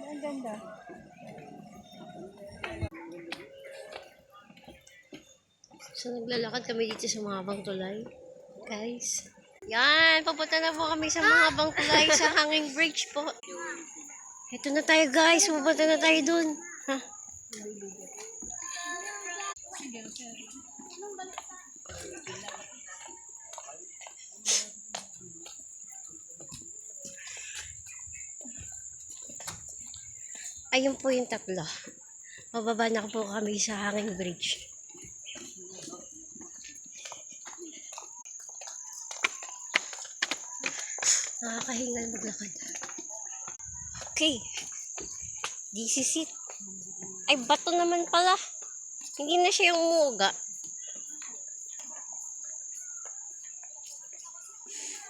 Ang ganda. So, naglalakad kami dito sa Mahabang Tulay. Guys. Yan, papunta na po kami sa Mahabang Tulay sa Hanging Bridge po. Ito na tayo guys, pupunta na tayo dun. Ha? Ayun po yung tatlo. Mababa na po kami sa Hanging Bridge. Nakakahingal maglakad. Okay. This is it. Ay, bato naman pala. Hindi na siya yung umuuga.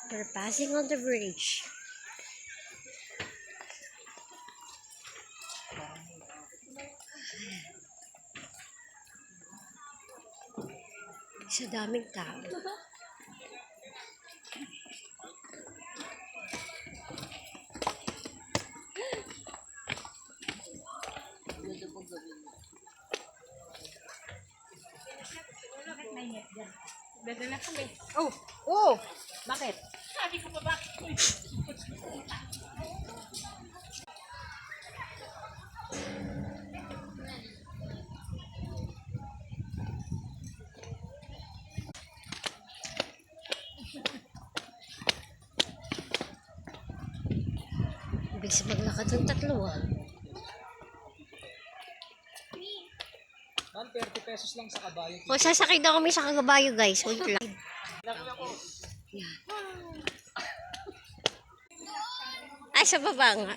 We're passing on the bridge. Sa daming tao. Dadala kami. Oh! Oh! Bakit? Sabi ko pa bakit? Ibig maglakad ng tatlo ah. 30 pesos lang sa kabayo. O, sasakay daw kami sa Kagabayo guys. Wait lang. Yan. Ay, sa baba nga.